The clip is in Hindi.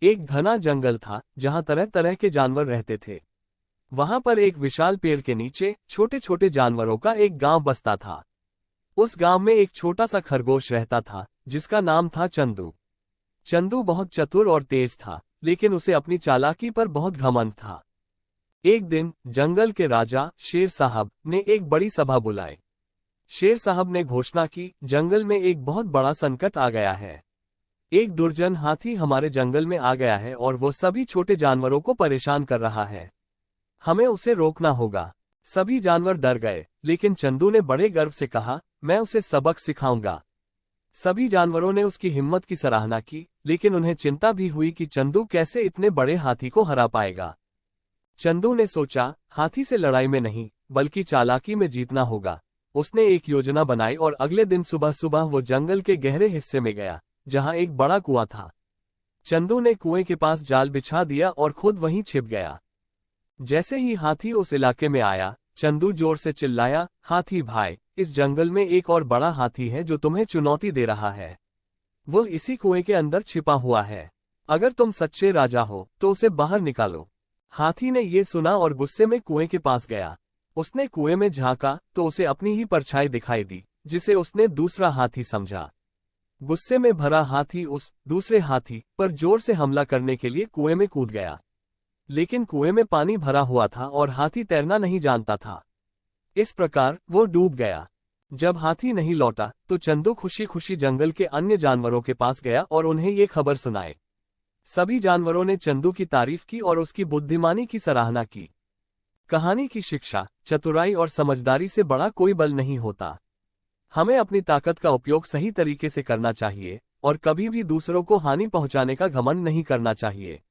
एक घना जंगल था जहां तरह तरह के जानवर रहते थे। वहां पर एक विशाल पेड़ के नीचे छोटे छोटे जानवरों का एक गांव बसता था। उस गांव में एक छोटा सा खरगोश रहता था जिसका नाम था चंदू। चंदू बहुत चतुर और तेज था, लेकिन उसे अपनी चालाकी पर बहुत घमंड था। एक दिन जंगल के राजा शेर साहब ने एक बड़ी सभा बुलाई। शेर साहब ने घोषणा की, जंगल में एक बहुत बड़ा संकट आ गया है। एक दुर्जन हाथी हमारे जंगल में आ गया है और वो सभी छोटे जानवरों को परेशान कर रहा है। हमें उसे रोकना होगा। सभी जानवर डर गए, लेकिन चंदू ने बड़े गर्व से कहा, मैं उसे सबक सिखाऊंगा। सभी जानवरों ने उसकी हिम्मत की सराहना की, लेकिन उन्हें चिंता भी हुई कि चंदू कैसे इतने बड़े हाथी को हरा पाएगा। चंदू ने सोचा, हाथी से लड़ाई में नहीं बल्कि चालाकी में जीतना होगा। उसने एक योजना बनाई और अगले दिन सुबह सुबह वो जंगल के गहरे हिस्से में गया जहां एक बड़ा कुआं था। चंदू ने कुएं के पास जाल बिछा दिया और खुद वहीं छिप गया। जैसे ही हाथी उस इलाके में आया, चंदू जोर से चिल्लाया, हाथी भाई, इस जंगल में एक और बड़ा हाथी है जो तुम्हें चुनौती दे रहा है। वो इसी कुएं के अंदर छिपा हुआ है। अगर तुम सच्चे राजा हो तो उसे बाहर निकालो। हाथी ने ये सुना और गुस्से में कुएं के पास गया। उसने कुएं में झांका तो उसे अपनी ही परछाई दिखाई दी, जिसे उसने दूसरा हाथी समझा। गुस्से में भरा हाथी उस दूसरे हाथी पर जोर से हमला करने के लिए कुएं में कूद गया। लेकिन कुएं में पानी भरा हुआ था और हाथी तैरना नहीं जानता था। इस प्रकार वो डूब गया। जब हाथी नहीं लौटा तो चंदू खुशी खुशी जंगल के अन्य जानवरों के पास गया और उन्हें ये खबर सुनाई। सभी जानवरों ने चंदू की तारीफ की और उसकी बुद्धिमानी की सराहना की। कहानी की शिक्षा, चतुराई और समझदारी से बड़ा कोई बल नहीं होता। हमें अपनी ताकत का उपयोग सही तरीके से करना चाहिए और कभी भी दूसरों को हानि पहुंचाने का घमंड नहीं करना चाहिए।